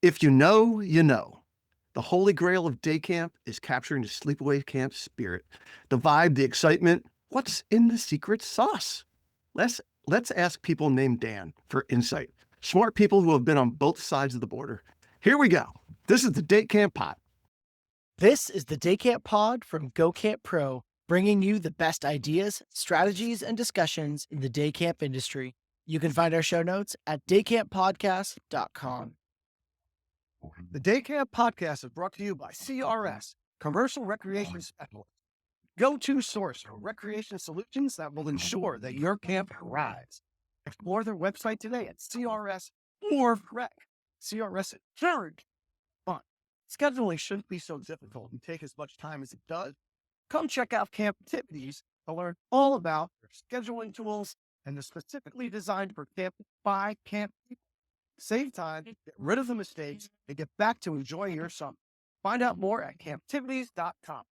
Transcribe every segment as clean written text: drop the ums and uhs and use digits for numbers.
If you know, you know. The holy grail of day camp is capturing the sleepaway camp spirit. The vibe, the excitement. What's in the secret sauce? Let's let's ask people named Dan for insight. Smart people who have been on both sides of the border. Here we go. This is the Day Camp Pot. This is the Day Camp Pod from Go Camp Pro, bringing you the best ideas, strategies, and discussions in the day camp industry. You can find our show notes at daycamppodcast.com. The Day Camp Podcast is brought to you by CRS, Commercial Recreation Specialist, go-to source for recreation solutions that will ensure that your camp thrives. Explore their website today at CRS or Rec. CRS is very fun. Scheduling shouldn't be so difficult and take as much time as it does. Come check out Camp Activities to learn all about their scheduling tools and they're specifically designed for camp by camp people. Save time, get rid of the mistakes, and get back to enjoying your summer. Find out more at camptivities.com.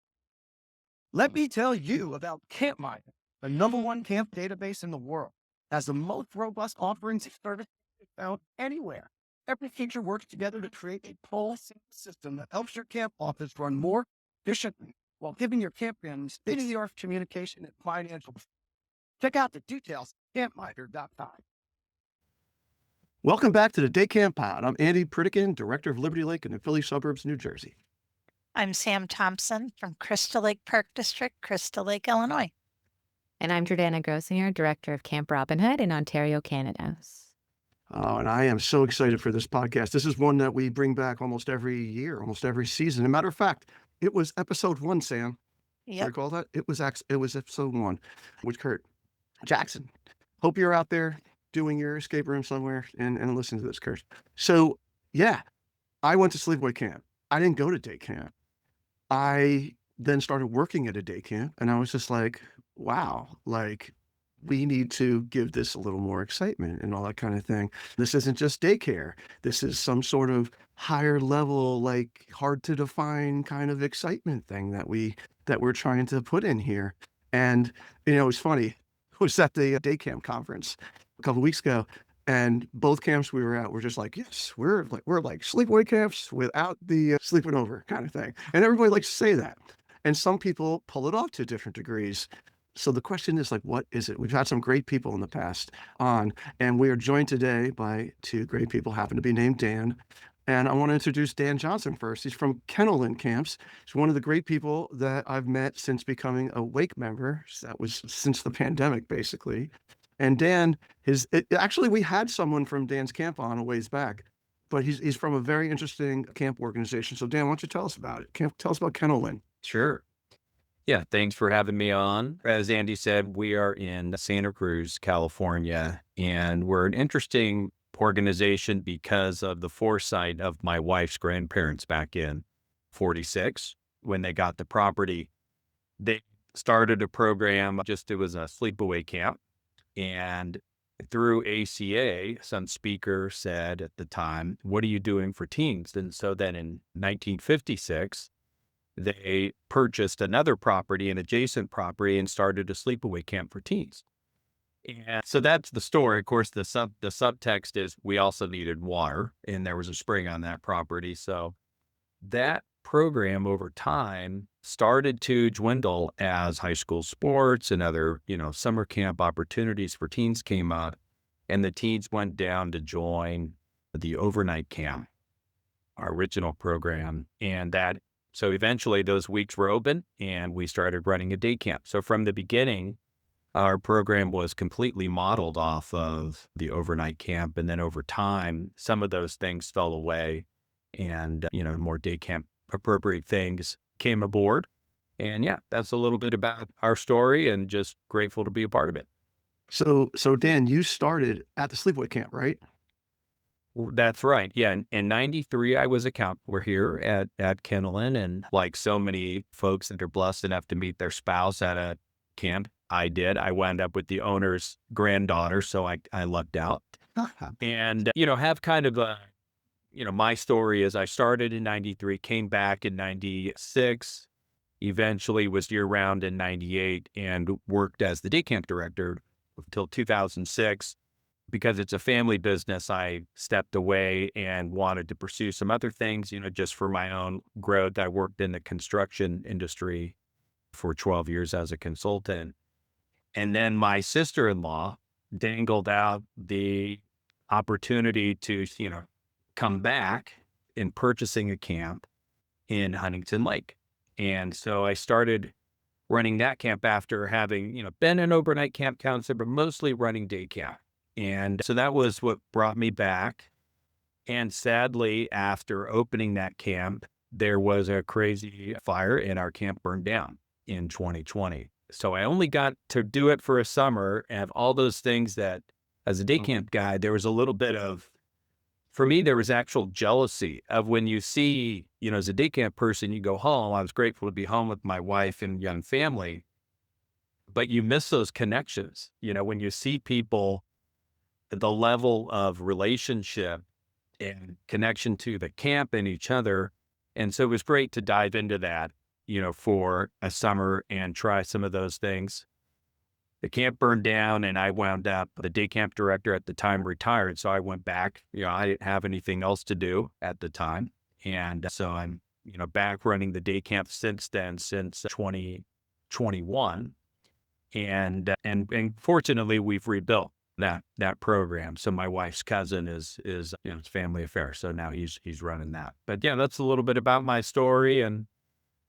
Let me tell you about Campfire, the #1 camp database in the world. It has the most robust offerings and services found anywhere. Every feature works together to create a full system that helps your camp office run more efficiently while giving your camp families state-of-the-art communication and financial. Check out the details at campfire.com. Welcome back to the Day Camp Pod. I'm Andy Pritikin, Director of Liberty Lake in the Philly suburbs, New Jersey. I'm Sam Thompson from Crystal Lake Park District, Crystal Lake, Illinois. And I'm Jordanna Grossinger, Director of Camp Robin Hood in Ontario, Canada. Oh, and I am so excited for this podcast. This is one that we bring back almost every year, almost every season. As a matter of fact, it was episode 1, Sam. Yep. You recall that? It was episode 1 with Kurt Jackson. Hope you're out there doing your escape room somewhere and listen to this, Kurt. So, yeah, I went to sleepaway camp. I didn't go to day camp. I then started working at a day camp, and I was just like, wow, like, we need to give this a little more excitement and all that kind of thing. This isn't just daycare. This is some sort of higher level, like hard to define kind of excitement thing that we're trying to put in here. And, it was funny. I was at the day camp conference a couple of weeks ago, and both camps we were at were just like, yes, we're like sleepaway camps without the sleeping over kind of thing. And everybody likes to say that. And some people pull it off to different degrees. So the question is, like, what is it? We've had some great people in the past on, and we are joined today by 2 great people, happen to be named Dan. And I want to introduce Dan Johnson first. He's from Kennelin Camps. He's one of the great people that I've met since becoming a Wake member. That was since the pandemic, basically. And Dan, actually, we had someone from Dan's camp on a ways back, but he's from a very interesting camp organization. So Dan, why don't you tell us about it? Tell us about Kennelin. Sure. Yeah, thanks for having me on. As Andy said, we are in Santa Cruz, California, and we're an interesting organization because of the foresight of my wife's grandparents back in 46 when they got the property. They started a program, it was a sleepaway camp, and through ACA, some speaker said at the time, "What are you doing for teens?" And so then in 1956, they purchased another property, an adjacent property, and started a sleepaway camp for teens. And so that's the story. Of course, the subtext is we also needed water, and there was a spring on that property. So that program over time started to dwindle as high school sports and other, summer camp opportunities for teens came up, and the teens went down to join the overnight camp, our original program, and so eventually those weeks were open and we started running a day camp. So from the beginning, our program was completely modeled off of the overnight camp. And then over time, some of those things fell away and, more day camp appropriate things came aboard. And yeah, that's a little bit about our story and just grateful to be a part of it. So Dan, you started at the sleepaway camp, right? That's right. Yeah. In 93, I was a counselor here at Kennelin. And like so many folks that are blessed enough to meet their spouse at a camp, I did. I wound up with the owner's granddaughter. So I lucked out. And, have kind of a, my story is I started in 93, came back in 96, eventually was year round in 98 and worked as the day camp director until 2006. because it's a family business, I stepped away and wanted to pursue some other things, just for my own growth. I worked in the construction industry for 12 years as a consultant. And then my sister-in-law dangled out the opportunity to, come back in purchasing a camp in Huntington Lake. And so I started running that camp after having, been an overnight camp counselor, but mostly running day camp. And so that was what brought me back. And sadly, after opening that camp, there was a crazy fire and our camp burned down in 2020. So I only got to do it for a summer and have all those things that, as a day camp guy, there was a little bit of, for me, there was actual jealousy of when you see, as a day camp person, you go home. I was grateful to be home with my wife and young family, but you miss those connections. When you see people, the level of relationship and connection to the camp and each other. And so it was great to dive into that, for a summer and try some of those things. The camp burned down and I wound up, the day camp director at the time retired. So I went back, I didn't have anything else to do at the time. And so I'm, back running the day camp since then, since 2021. And fortunately we've rebuilt that program. So my wife's cousin is it's family affair. So now he's running that. But yeah, that's a little bit about my story. And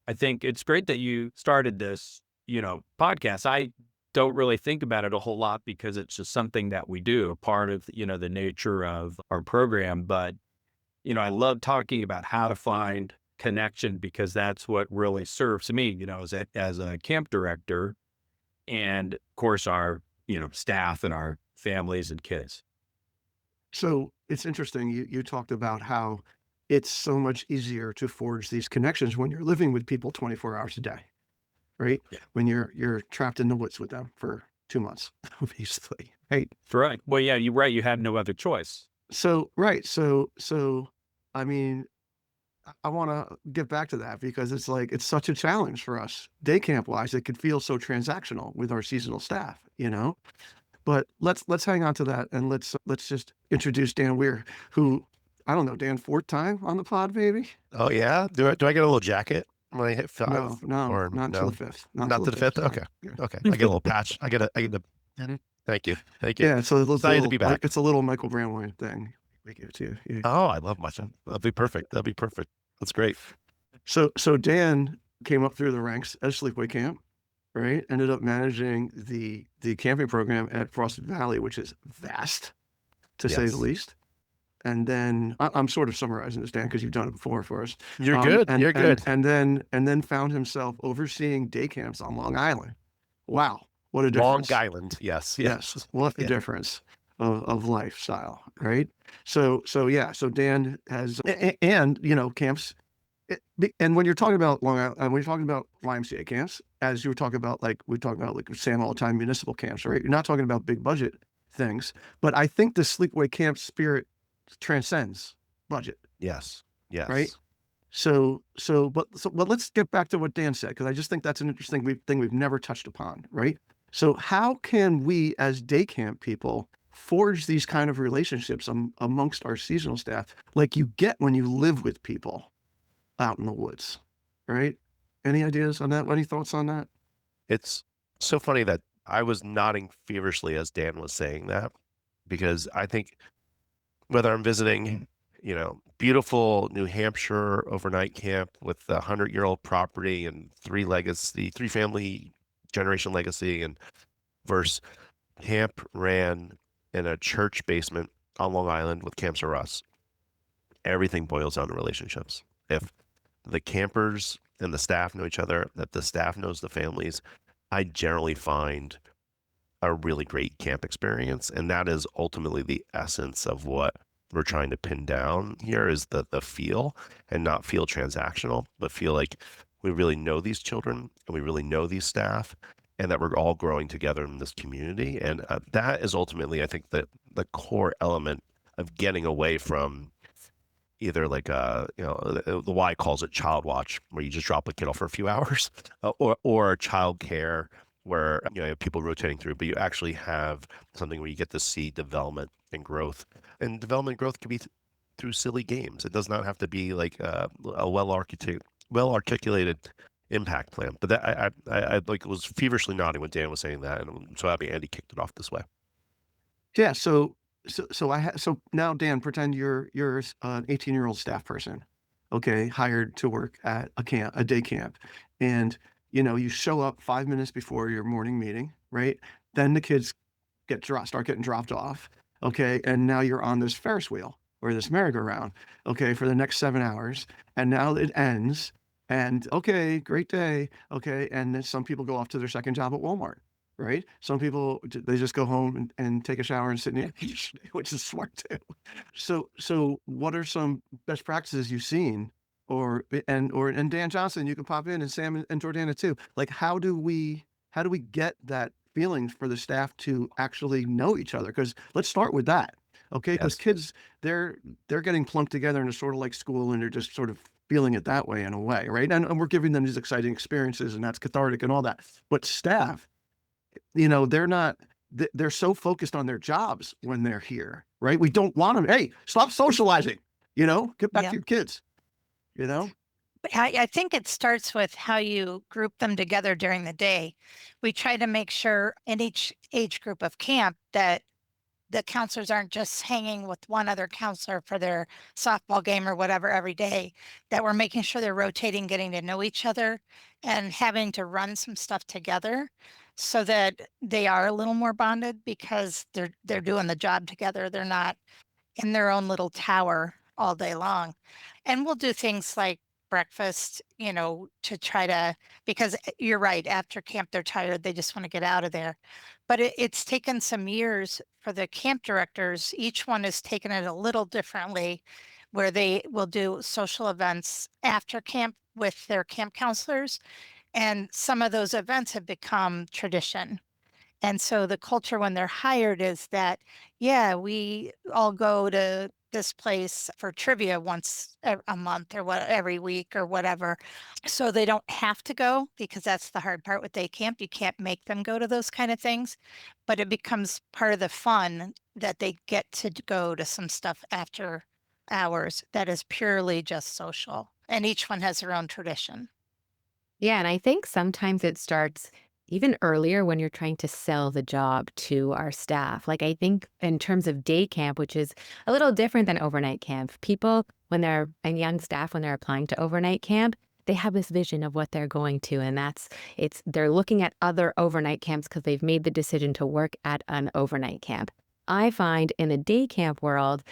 I think it's great that you started this, podcast. I don't really think about it a whole lot because it's just something that we do, a part of, the nature of our program. But, I love talking about how to find connection because that's what really serves me, as a camp director and of course our, staff and our families and kids. So it's interesting. You talked about how it's so much easier to forge these connections when you're living with people 24 hours a day, right? Yeah. When you're trapped in the woods with them for 2 months, basically, right? Right. Well, yeah, you're right. You had no other choice. So, right. So, I mean, I want to get back to that because it's like, it's such a challenge for us day camp wise. It could feel so transactional with our seasonal staff, but let's hang on to that. And let's just introduce Dan Weir, who, I don't know, Dan, fourth time on the pod, maybe? Oh yeah. Do I get a little jacket when I hit 5? No, or not until the fifth. Not to the 5th. Okay. Yeah. Okay. I get a little patch. I get a. Thank you. Yeah. So Excited to be back. It's a little Michael Brandwein thing. We give it to you. Yeah. Oh, I love much. That'll be perfect. That's great. So Dan came up through the ranks at Sleepaway Camp, right? Ended up managing the camping program at Frosted Valley, which is vast, to say the Yes. least. And then I'm sort of summarizing this, Dan, because you've done it before for us. You're good. You're good. And then found himself overseeing day camps on Long Island. Wow, what a difference! Long Island. Yes. Yes, what a difference of lifestyle, right? So Dan has, and camps. And when you're talking about Long Island, when you're talking about YMCA camps, as you were talking about, we talk about like Sam all the time, municipal camps, right? You're not talking about big budget things, but I think the Sleepaway Camp spirit transcends budget. Yes. Yes. Right. So let's get back to what Dan said, because I just think that's an interesting thing we've never touched upon, right? So how can we as day camp people forge these kind of relationships amongst our seasonal staff like you get when you live with people out in the woods, right? Any ideas on that? Any thoughts on that? It's so funny that I was nodding feverishly as Dan was saying that, because I think whether I'm visiting, beautiful New Hampshire overnight camp with a 100-year-old property and 3 family generation legacy, and versus camp ran in a church basement on Long Island with Camps R Us, everything boils down to relationships. If the campers and the staff know each other, that the staff knows the families, I generally find a really great camp experience. And that is ultimately the essence of what we're trying to pin down here, is the feel, and not feel transactional, but feel like we really know these children and we really know these staff, and that we're all growing together in this community. And that is ultimately, I think, the core element of getting away from either the Y calls it child watch, where you just drop a kid off for a few hours, or child care, where you have people rotating through, but you actually have something where you get to see development and growth. And development growth can be through silly games. It does not have to be like a well articulated impact plan. But that I like was feverishly nodding when Dan was saying that, and I'm so happy Andy kicked it off this way. Yeah. So now, Dan, pretend you're an 18-year-old staff person, okay, hired to work at a day camp, and you show up 5 minutes before your morning meeting, right? Then the kids start getting dropped off, okay, and now you're on this Ferris wheel or this merry-go-round, okay, for the next 7 hours, and now it ends, and okay, great day, okay, and then some people go off to their second job at Walmart. Right. Some people, they just go home and take a shower and sit in the beach, which is smart too. So what are some best practices you've seen, and Dan Johnson, you can pop in, and Sam and Jordanna too. Like, how do we get that feeling for the staff to actually know each other? Because let's start with that. Okay. Because Yes. kids, they're getting plunked together in a sort of like school, and they're just sort of feeling it that way in a way. Right. And we're giving them these exciting experiences, and that's cathartic and all that. But staff, they're so focused on their jobs when they're here, right? We don't want them. Hey, stop socializing, get back Yeah. to your kids, you know? But I think it starts with how you group them together during the day. We try to make sure in each age group of camp that the counselors aren't just hanging with one other counselor for their softball game or whatever every day, that we're making sure they're rotating, getting to know each other, and having to run some stuff together so that they are a little more bonded because they're doing the job together. They're not in their own little tower all day long. And we'll do things like breakfast, to try to, because you're right, after camp, they're tired. They just want to get out of there. But it's taken some years for the camp directors. Each one has taken it a little differently, where they will do social events after camp with their camp counselors. And some of those events have become tradition. And so the culture when they're hired is that, yeah, we all go to this place for trivia once a month or every week or whatever. So they don't have to go, because that's the hard part with day camp. You can't make them go to those kind of things, but it becomes part of the fun that they get to go to some stuff after hours that is purely just social. And each one has their own tradition. Yeah, and I think sometimes it starts even earlier when you're trying to sell the job to our staff. Like, I think in terms of day camp, which is a little different than overnight camp, people, and young staff, when they're applying to overnight camp, they have this vision of what they're going to. And they're looking at other overnight camps because they've made the decision to work at an overnight camp. I find in the day camp world,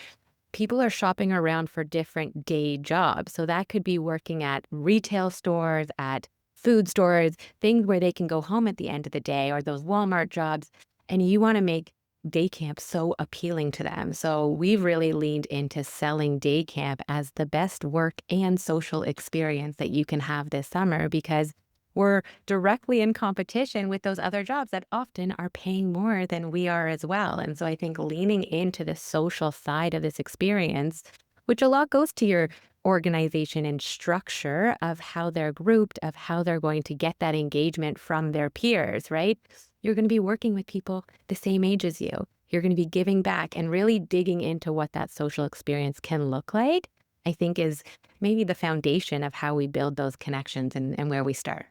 people are shopping around for different day jobs. So that could be working at retail stores, at food stores, things where they can go home at the end of the day, or those Walmart jobs. And you want to make day camp so appealing to them. So we've really leaned into selling day camp as the best work and social experience that you can have this summer, because we're directly in competition with those other jobs that often are paying more than we are as well. And so I think leaning into the social side of this experience, which a lot goes to your organization and structure of how they're grouped, of how they're going to get that engagement from their peers, right? You're going to be working with people the same age as you. You're going to be giving back and really digging into what that social experience can look like, I think is maybe the foundation of how we build those connections and where we start.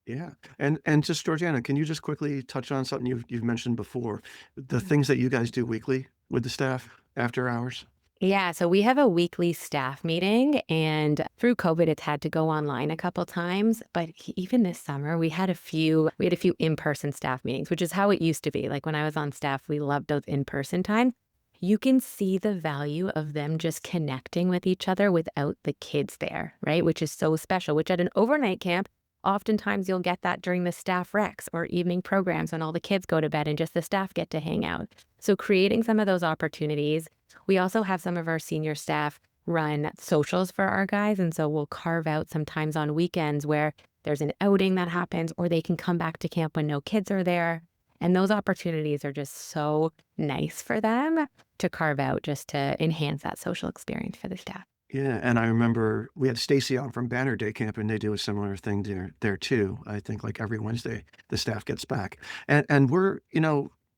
Yeah. And just Georgiana, can you just quickly touch on something you've mentioned before, the things that you guys do weekly with the staff after hours? Yeah, so we have a weekly staff meeting, and through COVID, it's had to go online a couple times. But even this summer, we had a few in-person staff meetings, which is how it used to be. Like when I was on staff, we loved those in-person times. You can see the value of them just connecting with each other without the kids there, right? Which is so special, which at an overnight camp, oftentimes you'll get that during the staff recs or evening programs when all the kids go to bed and just the staff get to hang out. So creating some of those opportunities. We also have some of our senior staff run socials for our guys. And so we'll carve out sometimes on weekends where there's an outing that happens, or they can come back to camp when no kids are there. And those opportunities are just so nice for them to carve out, just to enhance that social experience for the staff. Yeah, and I remember we had Stacy on from Banner Day Camp, and they do a similar thing there too. I think like every Wednesday, the staff gets back, and we're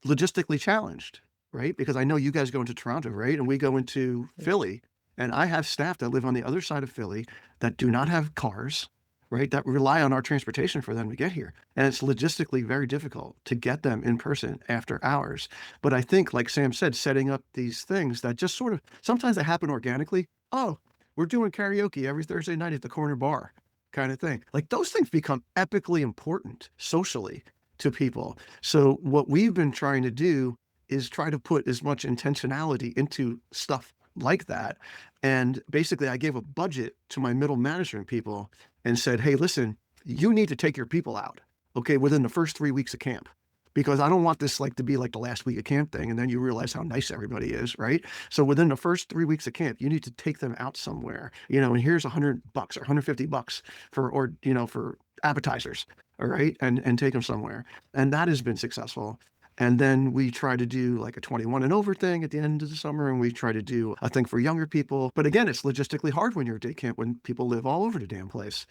logistically challenged, right? Because I know you guys go into Toronto, right? And we go into Philly, and I have staff that live on the other side of Philly that do not have cars, right? That rely on our transportation for them to get here, and it's logistically very difficult to get them in person after hours. But I think, like Sam said, setting up these things that just sort of sometimes they happen organically. Oh, we're doing karaoke every Thursday night at the corner bar, kind of thing. Like those things become epically important socially to people. So what we've been trying to do is try to put as much intentionality into stuff like that. And basically I gave a budget to my middle management people and said, hey, listen, you need to take your people out, okay, within the first 3 weeks of camp. Because I don't want this like to be like the last week of camp thing, and then you realize how nice everybody is, right? So within the first 3 weeks of camp, you need to take them out somewhere, and here's $100 or $150 for appetizers, all right, and take them somewhere, and that has been successful. And then we try to do like a 21 and over thing at the end of the summer, and we try to do a thing for younger people. But again, it's logistically hard when you're at day camp when people live all over the damn place.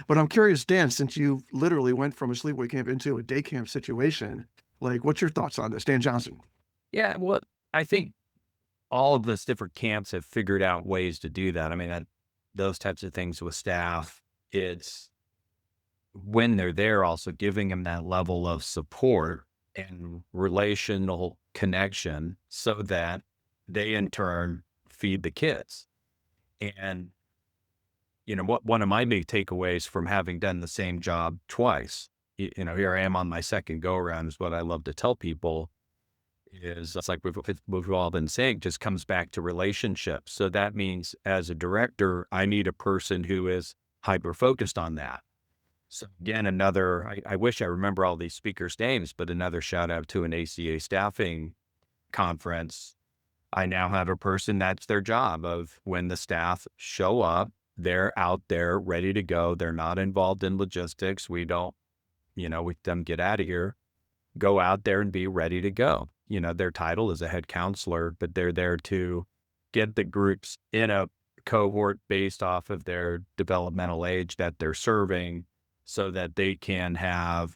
But I'm curious, Dan, since you literally went from a sleepaway camp into a day camp situation, like, what's your thoughts on this? Dan Johnson. Yeah, well, I think all of those different camps have figured out ways to do that. I mean, those types of things with staff, it's when they're there also giving them that level of support and relational connection so that they in turn feed the kids. And what one of my big takeaways from having done the same job twice, here I am on my second go around, is what I love to tell people is it's like we've all been saying, just comes back to relationships. So that means as a director, I need a person who is hyper focused on that. So again, I wish I remember all these speakers' names, but another shout out to an ACA staffing conference. I now have a person that's their job of when the staff show up, they're out there ready to go. They're not involved in logistics. We don't, with them get out of here, go out there and be ready to go. Their title is a head counselor, but they're there to get the groups in a cohort based off of their developmental age that they're serving so that they can have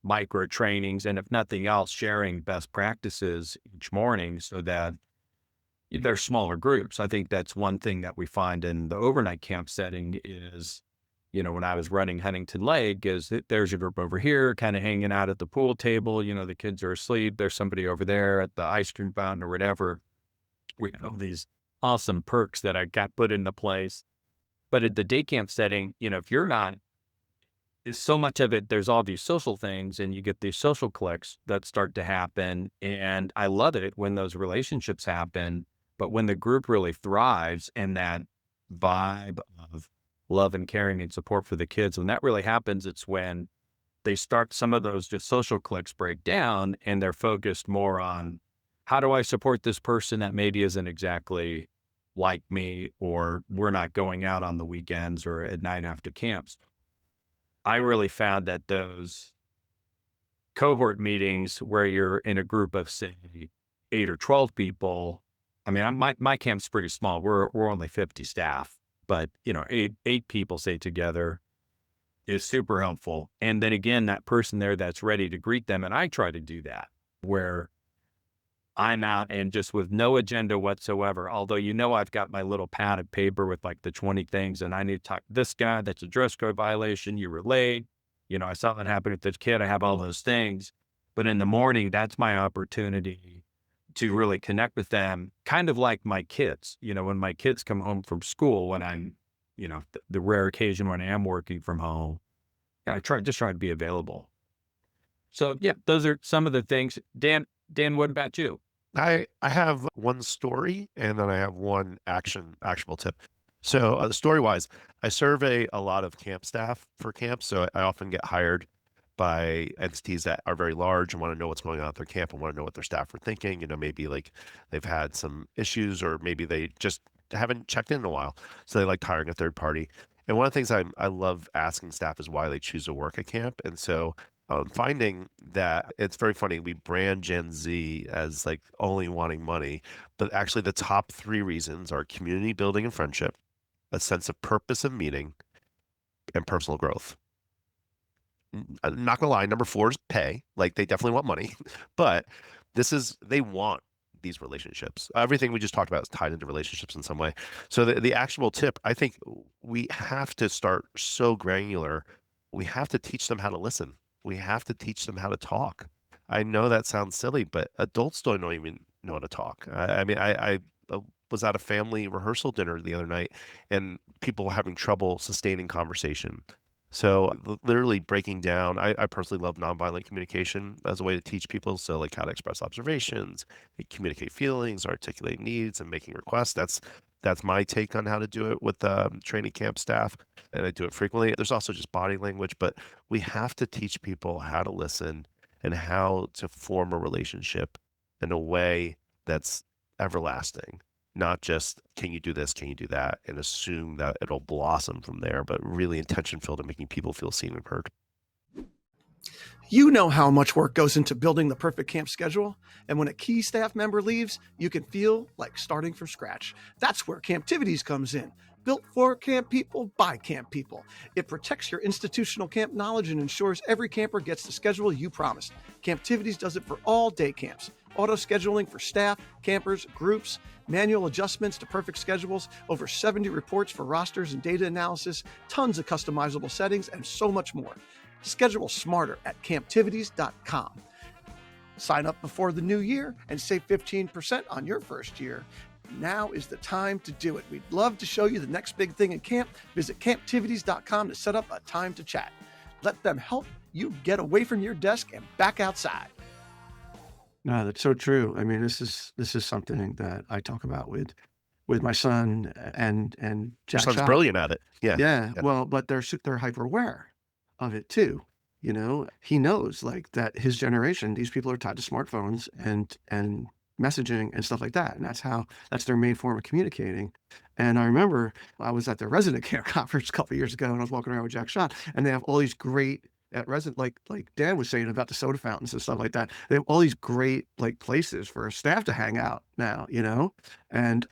micro trainings and if nothing else, sharing best practices each morning so that they're smaller groups. I think that's one thing that we find in the overnight camp setting is, when I was running Huntington Lake is that there's a group over here kind of hanging out at the pool table, the kids are asleep. There's somebody over there at the ice cream fountain or whatever. We have these awesome perks that I got put into place. But at the day camp setting, if you're not, is so much of it, there's all these social things and you get these social cliques that start to happen. And I love it when those relationships happen. But when the group really thrives and that vibe of love and caring and support for the kids, when that really happens, it's when they start some of those just social cliques break down and they're focused more on how do I support this person that maybe isn't exactly like me, or we're not going out on the weekends or at night after camps. I really found that those cohort meetings where you're in a group of say 8 or 12 people, I mean, my camp's pretty small. We're only 50 staff, but eight people say together is super helpful. And then again, that person there that's ready to greet them. And I try to do that where I'm out and just with no agenda whatsoever. Although, I've got my little pad of paper with like the 20 things and I need to talk to this guy. That's a dress code violation. You were late. I saw that happen with this kid. I have all those things, but in the morning, that's my opportunity to really connect with them, kind of like my kids, when my kids come home from school, when I'm, the rare occasion when I am working from home, I try to be available. So yeah, those are some of the things. Dan, what about you? I have one story and then I have one actionable tip. So story wise, I survey a lot of camp staff for camps. So I often get hired by entities that are very large and want to know what's going on at their camp and want to know what their staff are thinking. Maybe like they've had some issues or maybe they just haven't checked in a while. So they like hiring a third party. And one of the things I love asking staff is why they choose to work at camp. And so finding that it's very funny. We brand Gen Z as like only wanting money, but actually the top 3 reasons are community building and friendship. a sense of purpose and meaning and personal growth. I'm not gonna lie, number 4 is pay. Like they definitely want money, but they want these relationships. Everything we just talked about is tied into relationships in some way. So the actionable tip, I think we have to start so granular. We have to teach them how to listen. We have to teach them how to talk. I know that sounds silly, but adults don't even know how to talk. I mean, I was at a family rehearsal dinner the other night, and people were having trouble sustaining conversation. So literally breaking down, I personally love nonviolent communication as a way to teach people. So like how to express observations, communicate feelings, articulate needs, and making requests. That's my take on how to do it with training camp staff, and I do it frequently. There's also just body language, but we have to teach people how to listen and how to form a relationship in a way that's everlasting. Not just, can you do this, can you do that, and assume that it'll blossom from there, but really intention filled and making people feel seen and heard. You know how much work goes into building the perfect camp schedule, and when a key staff member leaves, you can feel like starting from scratch. That's where Camptivities comes in. Built for camp people, by camp people. It protects your institutional camp knowledge and ensures every camper gets the schedule you promised. Camptivities does it for all day camps. Auto scheduling for staff, campers, groups, manual adjustments to perfect schedules, over 70 reports for rosters and data analysis, tons of customizable settings, and so much more. Schedule smarter at camptivities.com. Sign up before the new year and save 15% on your first year. Now is the time to do it. We'd love to show you the next big thing in camp. Visit camptivities.com to set up a time to chat. Let them help you get away from your desk and back outside. No, that's so true. I mean, this is something that I talk about with my son and Your Jack son's Shop. brilliant at it. Yeah. Yeah, well, but they're hyper aware of it too. You know, he knows like that his generation, these people are tied to smartphones and messaging and stuff like that. And that's their main form of communicating. And I remember I was at the resident care conference a couple of years ago, and I was walking around with Jack Shot, and they have all these great at resident, like Dan was saying about the soda fountains and stuff like that. They have all these great like places for staff to hang out now, you know? And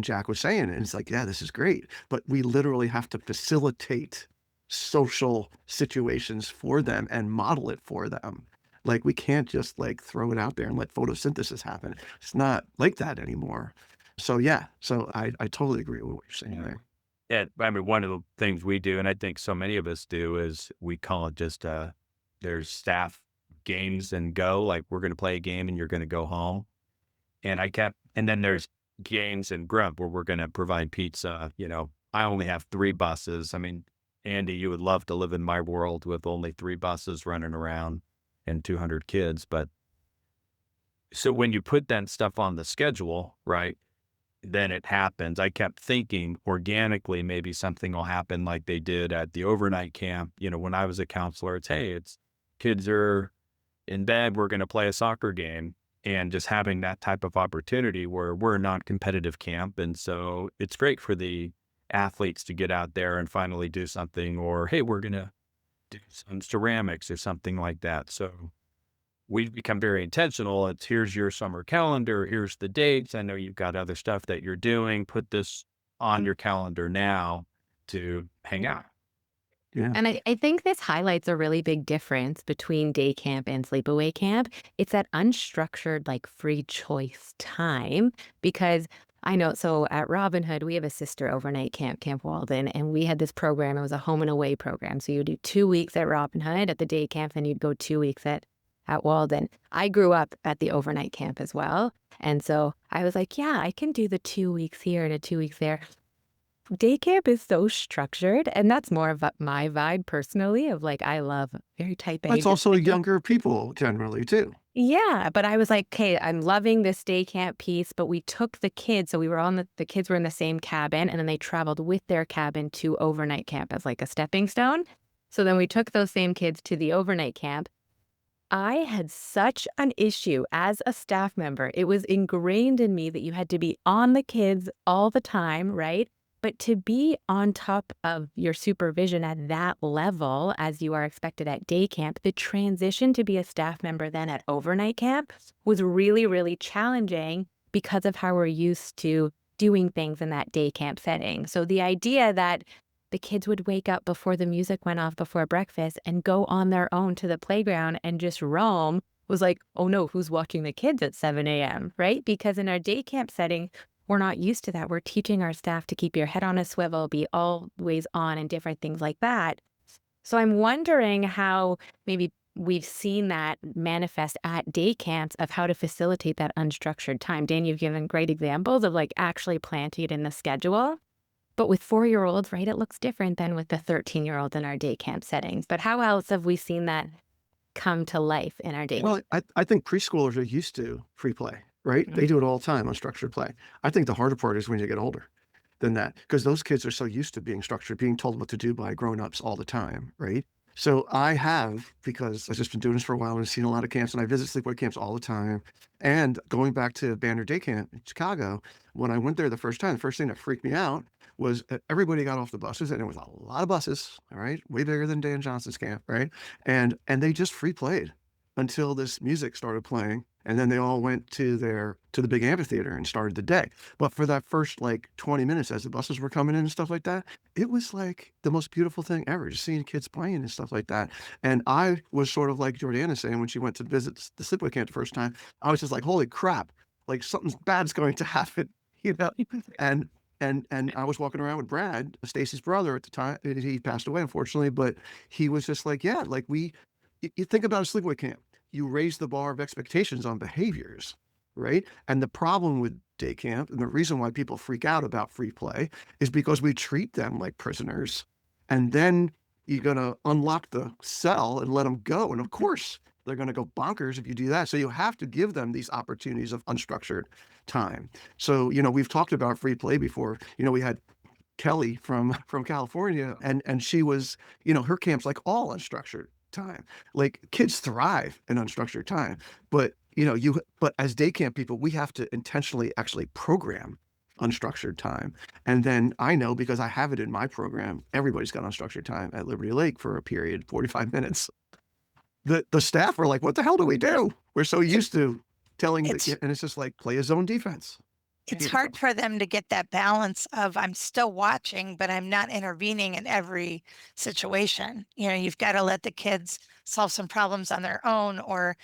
Jack was saying it, and it's like, yeah, this is great. But we literally have to facilitate social situations for them and model it for them. Like we can't just like throw it out there and let photosynthesis happen. It's not like that anymore. So yeah, so I totally agree with what you're saying there. Yeah, I mean, one of the things we do, and I think so many of us do, is we call it just there's staff games and go. Like we're going to play a game and you're going to go home. And then there's games and grub where we're going to provide pizza. You know, I only have 3 buses. I mean, Andy, you would love to live in my world with only 3 buses running around and 200 kids. But so when you put that stuff on the schedule, right, then it happens. I kept thinking organically, maybe something will happen like they did at the overnight camp. You know, when I was a counselor, it's kids are in bed, we're going to play a soccer game, and just having that type of opportunity where we're a non-competitive camp. And so it's great for the athletes to get out there and finally do something, or, hey, we're going to do some ceramics or something like that. So we've become very intentional. It's here's your summer calendar. Here's the dates. I know you've got other stuff that you're doing. Put this on your calendar now to hang out. Yeah. And I think this highlights a really big difference between day camp and sleepaway camp. It's that unstructured, like free choice time, because I know, so at Robin Hood, we have a sister overnight camp, Camp Walden, and we had this program. It was a home and away program. So you do 2 weeks at Robin Hood at the day camp, then you'd go 2 weeks at Walden. I grew up at the overnight camp as well. And so I was like, yeah, I can do the 2 weeks here and a 2 weeks there. Day camp is so structured, and that's more of my vibe personally of like, I love very type A. It's also younger people generally too. Yeah, but I was like, okay, I'm loving this day camp piece, but we took the kids, so we were on the kids were in the same cabin, and then they traveled with their cabin to overnight camp as like a stepping stone. So then we took those same kids to the overnight camp. I had such an issue as a staff member. It was ingrained in me that you had to be on the kids all the time, right? But to be on top of your supervision at that level, as you are expected at day camp, the transition to be a staff member then at overnight camp was really, really challenging because of how we're used to doing things in that day camp setting. So the idea that the kids would wake up before the music went off before breakfast and go on their own to the playground and just roam was like, oh no, who's watching the kids at 7 a.m., right? Because in our day camp setting, we're not used to that. We're teaching our staff to keep your head on a swivel, be always on, and different things like that. So I'm wondering how maybe we've seen that manifest at day camps of how to facilitate that unstructured time. Dan, you've given great examples of like actually planting it in the schedule. But with 4-year-olds, right, it looks different than with the 13-year-olds in our day camp settings. But how else have we seen that come to life in our day Well, I think preschoolers are used to free play, right? They do it all the time, unstructured play. I think the harder part is when you get older than that, because those kids are so used to being structured, being told what to do by grown-ups all the time, right? So I have, because I've just been doing this for a while and I've seen a lot of camps, and I visit sleepaway camps all the time. And going back to Banner Day Camp in Chicago, when I went there the first time, the first thing that freaked me out was that everybody got off the buses, and it was a lot of buses, all right, way bigger than Dan Johnson's camp, right? And they just free played until this music started playing, and then they all went to the big amphitheater and started the day. But for that first like 20 minutes as the buses were coming in and stuff like that, it was like the most beautiful thing ever, just seeing kids playing and stuff like that. And I was sort of like Jordanna saying when she went to visit the sleepaway camp the first time, I was just like, holy crap, like something bad's going to happen, you know? And I was walking around with Brad, Stacy's brother at the time. He passed away, unfortunately, but he was just like, yeah, like you think about a sleepaway camp, you raise the bar of expectations on behaviors, right? And the problem with day camp, and the reason why people freak out about free play, is because we treat them like prisoners. And then you're going to unlock the cell and let them go. And of course, they're going to go bonkers if you do that. So you have to give them these opportunities of unstructured time. So, we've talked about free play before. We had Kelly from California, and she was, her camp's like all unstructured time. Like kids thrive in unstructured time, but but as day camp people, we have to intentionally actually program unstructured time. And then I know, because I have it in my program, everybody's got unstructured time at Liberty Lake for a period, 45 minutes. The staff are like, what the hell do we do? We're so used to telling the kid, and it's just like, play a zone defense. It's hard for them to get that balance of I'm still watching, but I'm not intervening in every situation. You've got to let the kids solve some problems on their own or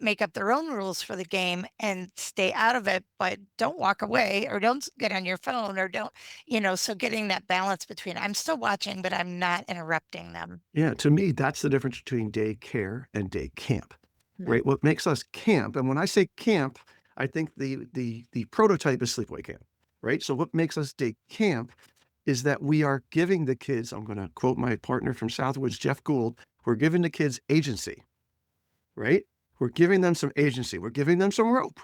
make up their own rules for the game and stay out of it, but don't walk away or don't get on your phone or don't, so getting that balance between I'm still watching, but I'm not interrupting them. Yeah, to me, that's the difference between day care and day camp, right? What makes us camp, and when I say camp, I think the prototype is sleepaway camp, right? So what makes us day camp is that we are giving the kids, I'm going to quote my partner from Southwoods, Jeff Gould, we're giving the kids agency, right? We're giving them some agency. We're giving them some rope,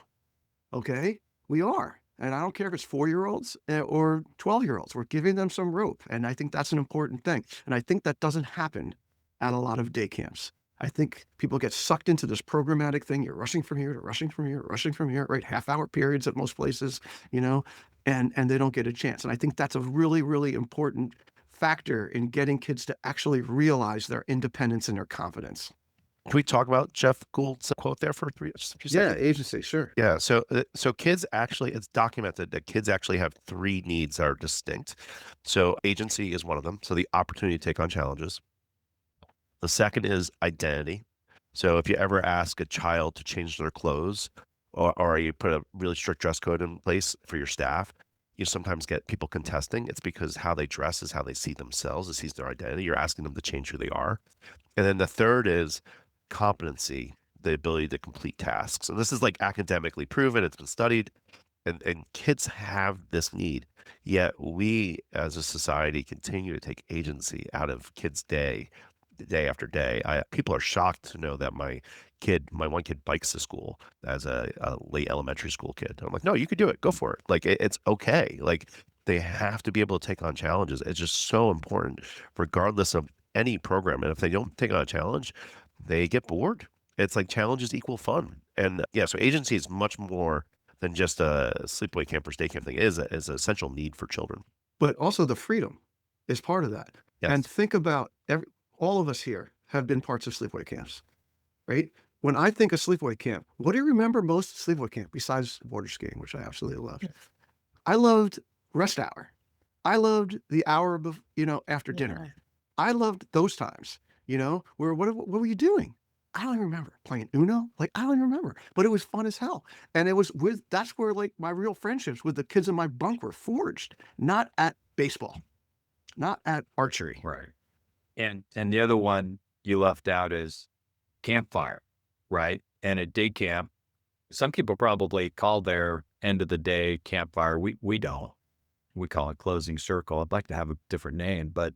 okay? We are. And I don't care if it's 4-year-olds or 12-year-olds. We're giving them some rope. And I think that's an important thing. And I think that doesn't happen at a lot of day camps. I think people get sucked into this programmatic thing. You're rushing from here to rushing from here, rushing from here, right? Half-hour periods at most places, and they don't get a chance. And I think that's a really, really important factor in getting kids to actually realize their independence and their confidence. Can we talk about Jeff Gould's quote there for a few seconds? Yeah, agency, sure. Yeah, so kids actually, it's documented that kids actually have 3 needs that are distinct. So agency is one of them. So the opportunity to take on challenges. The second is identity. So if you ever ask a child to change their clothes or you put a really strict dress code in place for your staff, you sometimes get people contesting. It's because how they dress is how they see themselves, it sees their identity. You're asking them to change who they are. And then the third is competency, the ability to complete tasks. And this is like academically proven, it's been studied, and kids have this need. Yet we as a society continue to take agency out of kids' day after day. People are shocked to know that my one kid bikes to school as a late elementary school kid. I'm like, no, you could do it. Go for it. Like it's okay. Like they have to be able to take on challenges. It's just so important, regardless of any program. And if they don't take on a challenge, they get bored. It's like challenges equal fun. And yeah, so agency is much more than just a sleepaway camp or day camp thing. It is an essential need for children. But also the freedom is part of that. Yes. And think about all of us here have been parts of sleepaway camps, right? When I think of sleepaway camp, what do you remember most of sleepaway camp besides water skiing, which I absolutely loved? I loved rest hour. I loved the hour after dinner. I loved those times, where what were you doing? I don't even remember playing Uno. Like, I don't even remember, but it was fun as hell. And that's where like my real friendships with the kids in my bunk were forged, not at baseball, not at archery. Right. And the other one you left out is campfire, right? And at day camp, some people probably call their end of the day campfire. We don't. We call it closing circle. I'd like to have a different name, but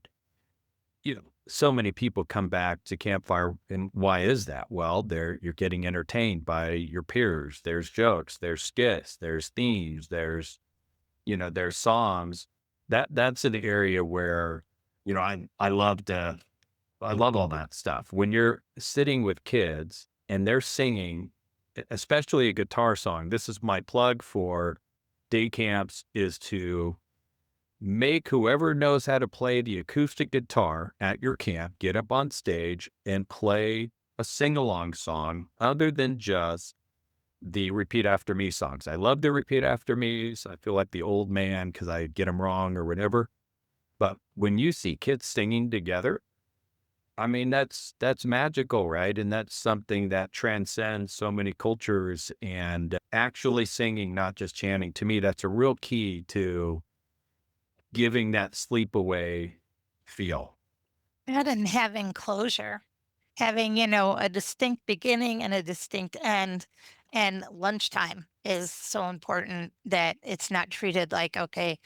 so many people come back to campfire, and why is that? Well, you're getting entertained by your peers. There's jokes, there's skits, there's themes, there's songs. That's an area where I love all that stuff. When you're sitting with kids and they're singing, especially a guitar song. This is my plug for day camps, is to make whoever knows how to play the acoustic guitar at your camp get up on stage and play a sing-along song other than just the repeat after me songs. I love the repeat after me's. I feel like the old man because I get them wrong or whatever. But when you see kids singing together, I mean, that's magical, right? And that's something that transcends so many cultures, and actually singing, not just chanting. To me, that's a real key to giving that sleepaway feel. That and having closure, having, a distinct beginning and a distinct end. And lunchtime is so important that it's not treated like, okay,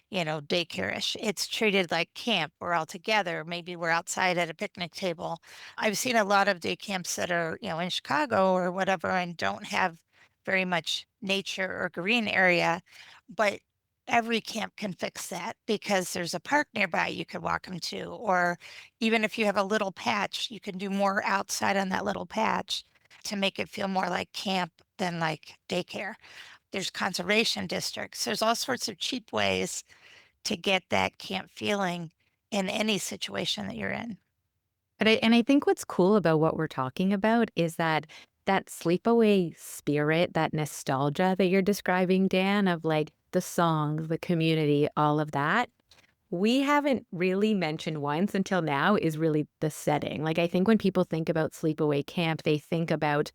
daycare-ish. It's treated like camp. We're all together. Maybe we're outside at a picnic table. I've seen a lot of day camps that are, in Chicago or whatever, and don't have very much nature or green area, but every camp can fix that because there's a park nearby you could walk them to, or even if you have a little patch, you can do more outside on that little patch to make it feel more like camp than like daycare. There's conservation districts. There's all sorts of cheap ways to get that camp feeling in any situation that you're in. And I think what's cool about what we're talking about is that sleepaway spirit, that nostalgia that you're describing, Dan, of like the songs, the community, all of that, we haven't really mentioned once until now is really the setting. Like, I think when people think about sleepaway camp, they think about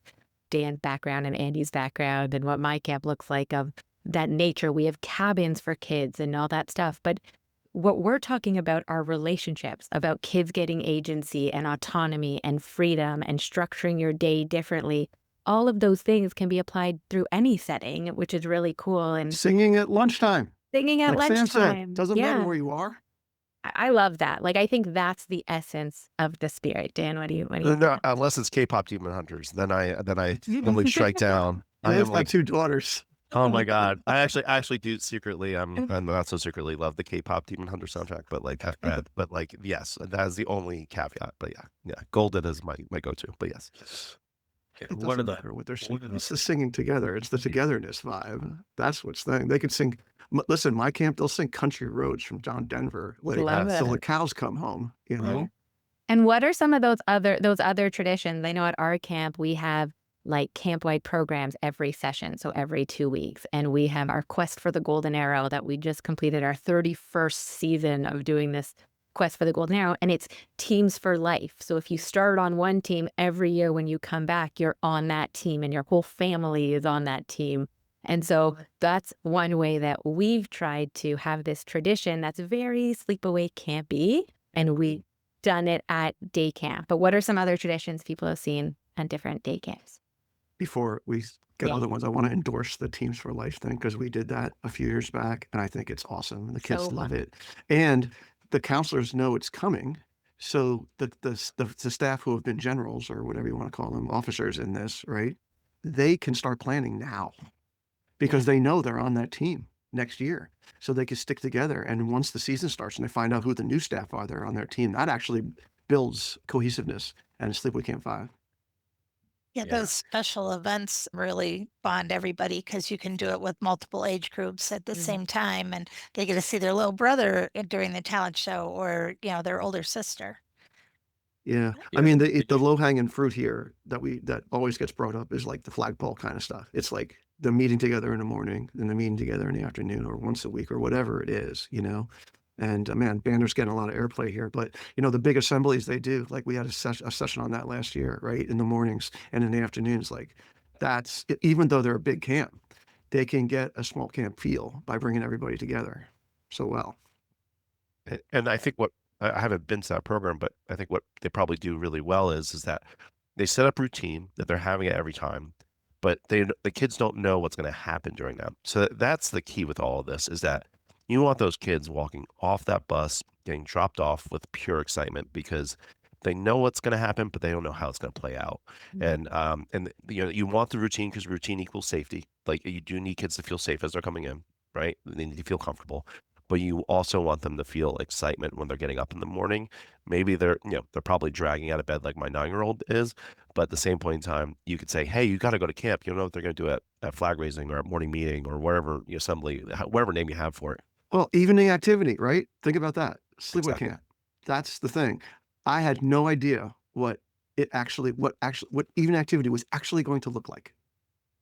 Dan's background and Andy's background and what my camp looks like, of that nature. We have cabins for kids and all that stuff. But what we're talking about are relationships, about kids getting agency and autonomy and freedom and structuring your day differently. All of those things can be applied through any setting, which is really cool. And Singing at lunchtime. singing at Like Sam said, lunchtime. doesn't matter where you are. I love that. Like, I think that's the essence of the spirit. Dan, what do you No, think? unless it's K-pop Demon Hunters, then I normally strike down. I I've am got like, 2 daughters. oh my god! I actually do secretly. I'm not so secretly love the K-pop Demon Hunter soundtrack, but like yes, that is the only caveat. But yeah, Golden is my go-to. But yes, It What are doesn't the matter what they're singing. It's the singing together. It's the togetherness vibe. That's what's thing. They could sing. Listen, my camp, they'll sing Country Roads from John Denver. Like, Love till the it. cows come home, And what are some of those other traditions? I know at our camp we have like camp-wide programs every session, so every 2 weeks. And we have our Quest for the Golden Arrow that we just completed our 31st season of doing this Quest for the Golden Arrow, and it's teams for life. So if you start on one team, every year when you come back, you're on that team and your whole family is on that team. And so that's one way that we've tried to have this tradition that's very sleepaway campy, and we've done it at day camp. But what are some other traditions people have seen on different day camps? Before we get other ones, I want to endorse the Teams for Life thing because we did that a few years back, and I think it's awesome. The kids So love fun. it, and the counselors know it's coming. So the staff who have been generals or whatever you want to call them, officers in this, right? They can start planning now because they know they're on that team next year, so they can stick together. And once the season starts and they find out who the new staff are, they're on their team. That actually builds cohesiveness and Sleepaway Camp 5. Yeah, Yeah. those special events really bond everybody because you can do it with multiple age groups at the same time, and they get to see their little brother during the talent show, or their older sister. Yeah. Yeah. I mean, the low hanging fruit here that always gets brought up is like the flagpole kind of stuff. It's like the meeting together in the morning and the meeting together in the afternoon or once a week or whatever it is, And man, Banner's getting a lot of airplay here, but the big assemblies they do, like we had a session on that last year, right? In the mornings and in the afternoons, like that's, even though they're a big camp, they can get a small camp feel by bringing everybody together so well. And I think I haven't been to that program, but I think what they probably do really well is that they set up routine that they're having it every time, but the kids don't know what's going to happen during that. So that's the key with all of this, is that you want those kids walking off that bus, getting dropped off with pure excitement, because they know what's going to happen, but they don't know how it's going to play out. And you want the routine, because routine equals safety. Like, you do need kids to feel safe as they're coming in, right? They need to feel comfortable. But you also want them to feel excitement when they're getting up in the morning. Maybe they're probably dragging out of bed like my 9-year-old is, but at the same point in time, you could say, hey, you got to go to camp. You don't know what they're going to do at flag raising or at morning meeting or wherever assembly, whatever name you have for it. Well, evening activity, right? Think about that. Sleepaway camp. That's the thing. I had no idea what evening activity was actually going to look like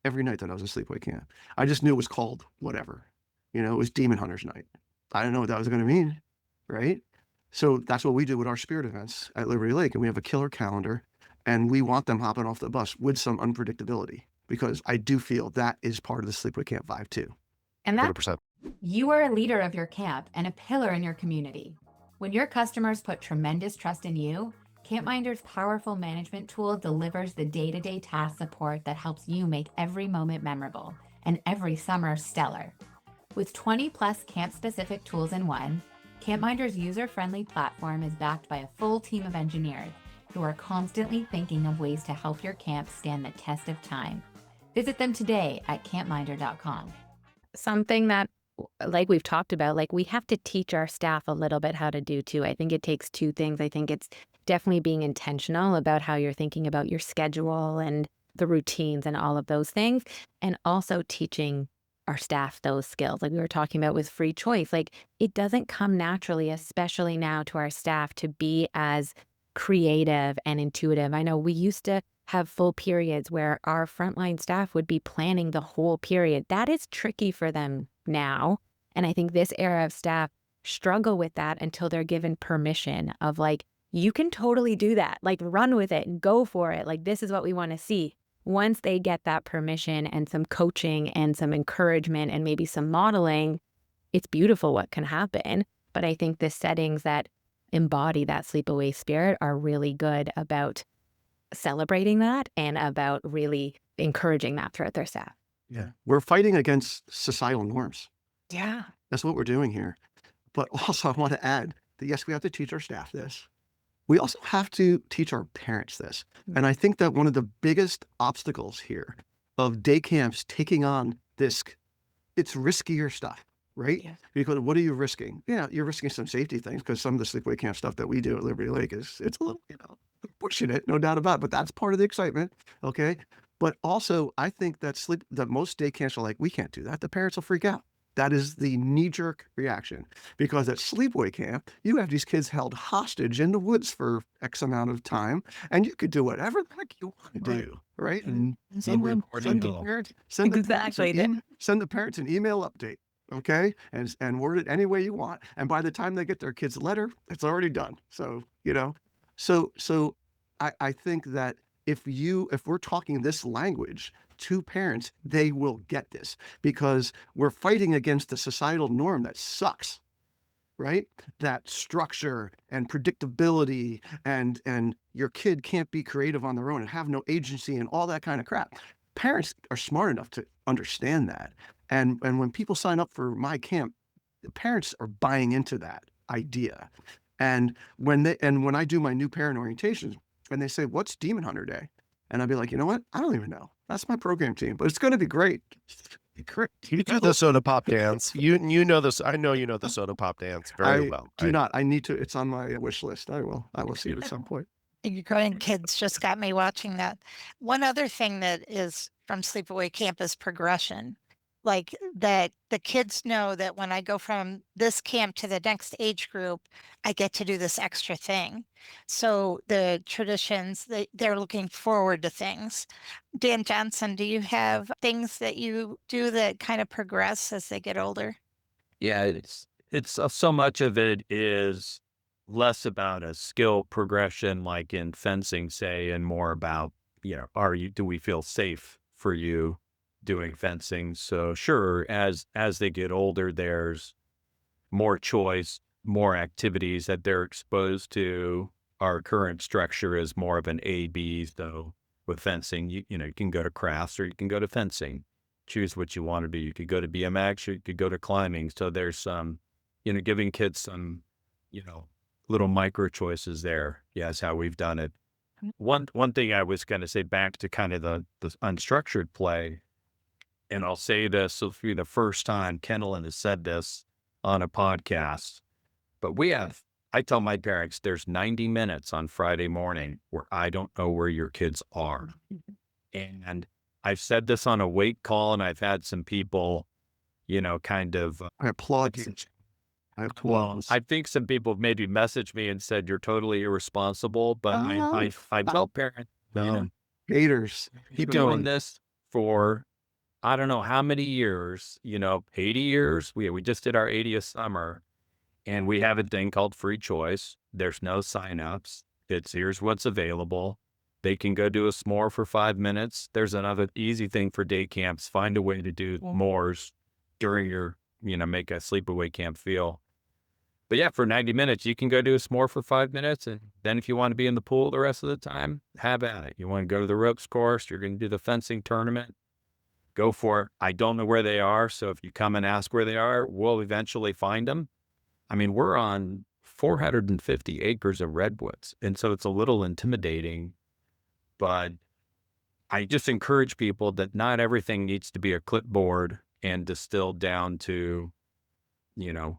every night that I was at sleepaway camp. I just knew it was called whatever. It was Demon Hunters Night. I didn't know what that was going to mean, right? So that's what we do with our spirit events at Liberty Lake, and we have a killer calendar, and we want them hopping off the bus with some unpredictability, because I do feel that is part of the sleepaway camp vibe too. And that 100%. you are a leader of your camp and a pillar in your community. When your customers put tremendous trust in you, Campminder's powerful management tool delivers the day-to-day task support that helps you make every moment memorable and every summer stellar. With 20 plus camp-specific tools in one, Campminder's user-friendly platform is backed by a full team of engineers who are constantly thinking of ways to help your camp stand the test of time. Visit them today at campminder.com. Something that, like we've talked about, like we have to teach our staff a little bit how to do too. I think it takes two things. I think it's definitely being intentional about how you're thinking about your schedule and the routines and all of those things, and also teaching our staff those skills. Like we were talking about with free choice, like it doesn't come naturally, especially now, to our staff to be as creative and intuitive. I know we used to have full periods where our frontline staff would be planning the whole period. That is tricky for them now. And I think this era of staff struggle with that until they're given permission of like, you can totally do that. Like run with it and go for it. Like this is what we want to see. Once they get that permission and some coaching and some encouragement and maybe some modeling, it's beautiful what can happen. But I think the settings that embody that sleepaway spirit are really good about celebrating that and about really encouraging that throughout their staff. Yeah. We're fighting against societal norms. Yeah. That's what we're doing here. But also I want to add that yes, we have to teach our staff this. We also have to teach our parents this. And I think that one of the biggest obstacles here of day camps taking on this, it's riskier stuff, right? Yeah. Because what are you risking? Yeah, you're risking some safety things, because some of the sleepaway camp stuff that we do at Liberty Lake it's a little, pushing it, no doubt about it, but that's part of the excitement. Okay. But also I think that most day camps are like, we can't do that. The parents will freak out. That is the knee-jerk reaction, because at sleepaway camp, you have these kids held hostage in the woods for X amount of time, and you could do whatever the heck you want to do, right? And send the parents an email update, okay? And word it any way you want. And by the time they get their kid's letter, it's already done. So, so I think that if we're talking this language to parents, they will get this, because we're fighting against the societal norm that sucks, right? That structure and predictability and your kid can't be creative on their own and have no agency and all that kind of crap. Parents are smart enough to understand that. And when people sign up for my camp, the parents are buying into that idea. And when I do my new parent orientations and they say, what's Demon Hunter Day? And I'd be like, you know what? I don't even know. That's my program team, but it's going to be great. You do the soda pop dance. You know this. I know you know the soda pop dance very well. I need to. It's on my wish list. I will see it at some point. Your grandkids just got me watching that. One other thing that is from Sleepaway Camp is progression. like that the kids know that when I go from this camp to the next age group, I get to do this extra thing. So the traditions, they're looking forward to things. Dan Johnson, do you have things that you do that kind of progress as they get older? Yeah, it's so much of it is less about a skill progression like in fencing, say, and more about, do we feel safe for you doing fencing? So sure, as they get older, there's more choice, more activities that they're exposed to. Our current structure is more of an A-B, so with fencing, you can go to crafts or you can go to fencing. Choose what you want to do. You could go to BMX or you could go to climbing. So there's some, giving kids some, little micro choices there. Yeah, that's how we've done it. One thing I was going to say back to kind of the unstructured play, and I'll say this will be the first time Kendall has said this on a podcast, but I tell my parents there's 90 minutes on Friday morning where I don't know where your kids are. And I've said this on a wake call, and I've had some people, kind of. I applaud you. I applaud. I think some people maybe messaged me and said you're totally irresponsible, but I tell parents, haters, keep doing this for I don't know how many years, 80 years. We just did our 80th summer, and we have a thing called free choice. There's no signups. It's here's what's available. They can go do a s'more for 5 minutes. There's another easy thing for day camps. Find a way to do s'mores during your, make a sleepaway camp feel. But yeah, for 90 minutes, you can go do a s'more for 5 minutes. And then if you want to be in the pool the rest of the time, have at it. You want to go to the ropes course, you're going to do the fencing tournament, go for it. I don't know where they are. So if you come and ask where they are, we'll eventually find them. I mean, we're on 450 acres of redwoods. And so it's a little intimidating, but I just encourage people that not everything needs to be a clipboard and distilled down to,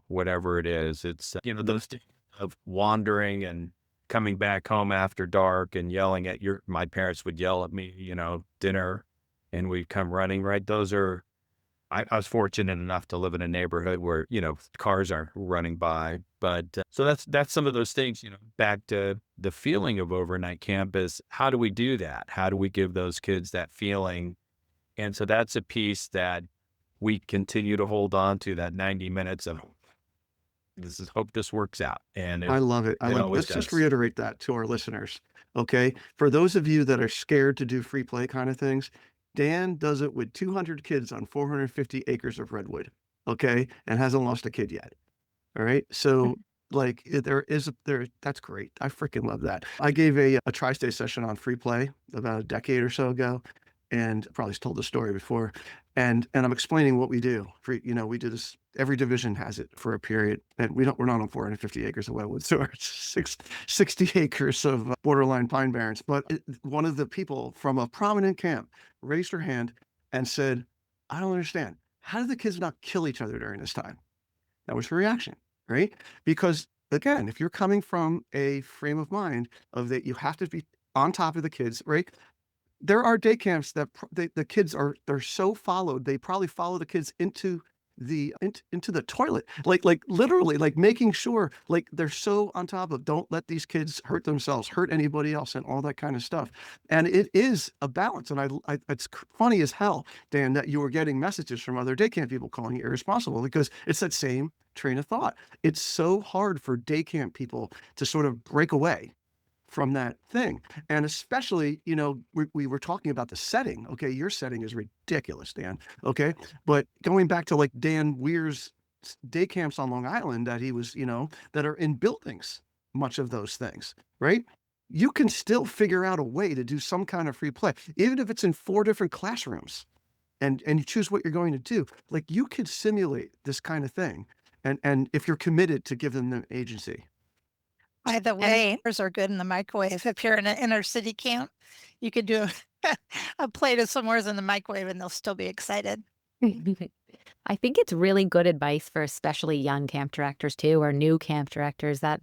whatever it is. It's, those days of wandering and coming back home after dark and yelling at my parents would yell at me, dinner, and we'd come running, right? Those are, I was fortunate enough to live in a neighborhood where, cars aren't running by. But so that's some of those things, back to the feeling of overnight camp is how do we do that? How do we give those kids that feeling? And so that's a piece that we continue to hold on to, that 90 minutes of hope this works out. And I love it. Let's just reiterate that to our listeners. Okay. For those of you that are scared to do free play kind of things, Dan does it with 200 kids on 450 acres of redwood. Okay. And hasn't lost a kid yet. All right. So that's great. I freaking love that. I gave a tri-state session on free play about a decade or so ago, and probably told the story before. And I'm explaining what we do. We do this. Every division has it for a period, and we're not on 450 acres of redwood, so it's 60 acres of borderline pine barrens. But one of the people from a prominent camp raised her hand and said, "I don't understand. How do the kids not kill each other during this time?" That was her reaction, right? Because again, if you're coming from a frame of mind of that, you have to be on top of the kids, right? There are day camps that the kids they're so followed, they probably follow the kids into the toilet, like literally, like making sure, like they're so on top of, don't let these kids hurt themselves, hurt anybody else, and all that kind of stuff. And it is a balance. And it's funny as hell, Dan, that you were getting messages from other day camp people calling you irresponsible, because it's that same train of thought. It's so hard for day camp people to sort of break away from that thing. And especially, we were talking about the setting. Okay. Your setting is ridiculous, Dan. Okay. But going back to like Dan Weir's day camps on Long Island that he was, that are in buildings, much of those things, right? You can still figure out a way to do some kind of free play, even if it's in 4 different classrooms, and you choose what you're going to do. Like you could simulate this kind of thing. And if you're committed to give them the agency. By the way, those are good in the microwave. If you're in an inner city camp, you could do a plate of s'mores in the microwave and they'll still be excited. I think it's really good advice for especially young camp directors too, or new camp directors. That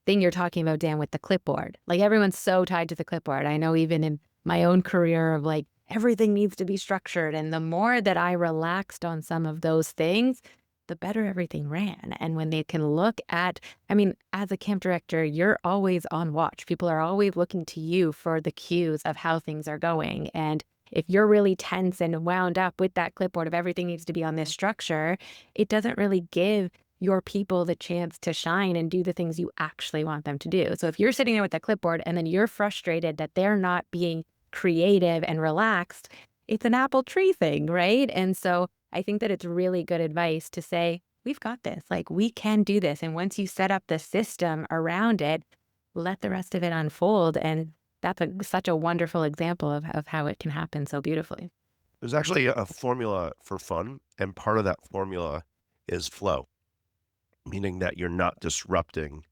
thing you're talking about, Dan, with the clipboard. Like everyone's so tied to the clipboard. I know even in my own career of like everything needs to be structured. And the more that I relaxed on some of those things, the better everything ran. And when they can look at, I mean, as a camp director, you're always on watch. People are always looking to you for the cues of how things are going. And if you're really tense and wound up with that clipboard of everything needs to be on this structure, it doesn't really give your people the chance to shine and do the things you actually want them to do. So if you're sitting there with that clipboard and then you're frustrated that they're not being creative and relaxed, it's an apple tree thing, right? And so I think that it's really good advice to say, we've got this, like we can do this. And once you set up the system around it, let the rest of it unfold. And that's such a wonderful example of how it can happen so beautifully. There's actually a formula for fun, and part of that formula is flow, meaning that you're not disrupting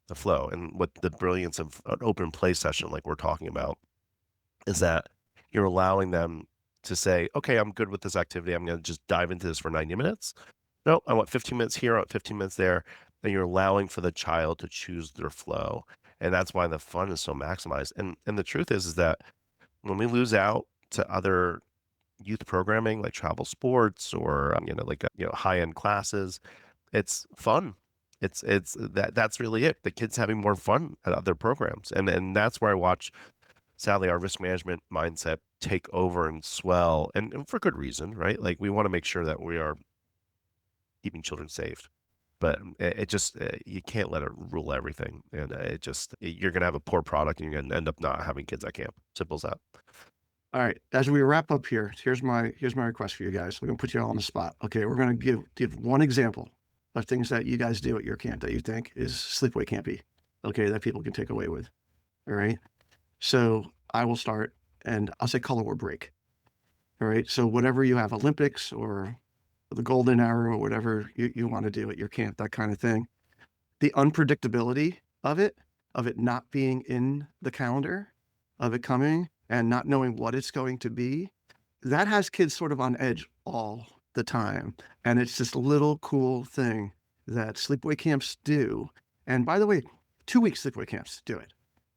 the flow. And what the brilliance of an open play session like we're talking about is that you're allowing them to say, okay, I'm good with this activity. I'm going to just dive into this for 90 minutes. No, I want 15 minutes here, I want 15 minutes there. And you're allowing for the child to choose their flow. And that's why the fun is so maximized. And the truth is that when we lose out to other youth programming like travel sports or high-end classes, it's fun. That's really it. The kids having more fun at other programs. And that's where I watch, sadly, our risk management mindset take over and swell, and for good reason, right? Like we want to make sure that we are keeping children safe, but it just you can't let it rule everything, and you're gonna have a poor product, and you're gonna end up not having kids at camp. Simple as that. All right. As we wrap up here, here's my request for you guys. We're gonna put you all on the spot. Okay, we're gonna give one example of things that you guys do at your camp that you think is sleepaway campy. Okay, that people can take away with. All right. So I will start, and I'll say color or break. All right. So whatever you have, Olympics or the golden hour or whatever you want to do at your camp, that kind of thing. The unpredictability of it not being in the calendar, of it coming and not knowing what it's going to be, that has kids sort of on edge all the time. And it's this little cool thing that sleepaway camps do. And by the way, 2-week sleepaway camps do it.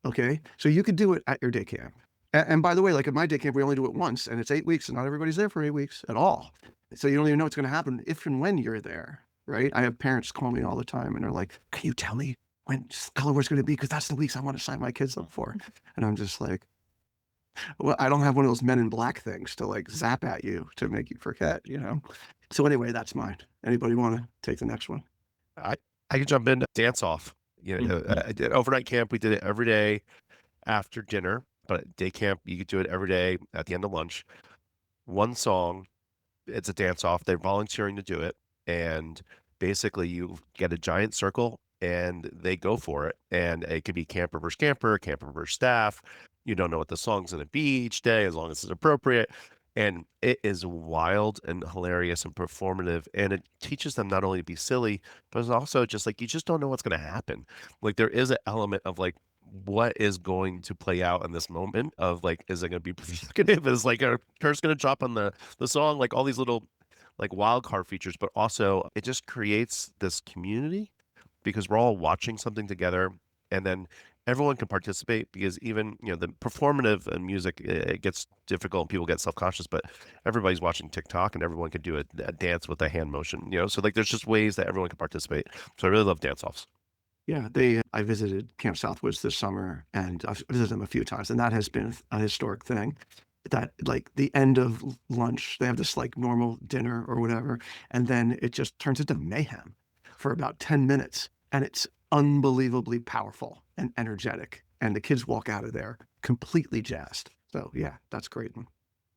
Okay. So you could do it at your day camp. And by the way, like at my day camp, we only do it once, and it's 8 weeks, and not everybody's there for 8 weeks at all. So you don't even know what's going to happen if and when you're there, right? I have parents call me all the time, and they're like, "Can you tell me when colorware's going to be? Because that's the weeks I want to sign my kids up for." And I'm just like, well, I don't have one of those Men in Black things to like zap at you to make you forget, you know? So anyway, that's mine. Anybody want to take the next one? I can jump in. Dance off. I did overnight camp. We did it every day after dinner, but at day camp, you could do it every day at the end of lunch. One song, it's a dance off. They're volunteering to do it. And basically you get a giant circle and they go for it. And it could be camper versus camper, camper versus staff. You don't know what the song's going to be each day as long as it's appropriate. And it is wild and hilarious and performative. And it teaches them not only to be silly, but it's also just like, you just don't know what's going to happen. Like there is an element of like, what is going to play out in this moment of like, is it going to be provocative? Is like a curse going to drop on the song? Like all these little like wild card features, but also it just creates this community because we're all watching something together, and then everyone can participate because even, the performative and music, it gets difficult. People get self-conscious, but everybody's watching TikTok and everyone can do a dance with a hand motion, so like there's just ways that everyone can participate. So I really love dance offs. Yeah, I visited Camp Southwoods this summer, and I've visited them a few times, and that has been a historic thing. That like the end of lunch, they have this like normal dinner or whatever, and then it just turns into mayhem for about 10 minutes, and it's unbelievably powerful and energetic, and the kids walk out of there completely jazzed. So yeah, that's great.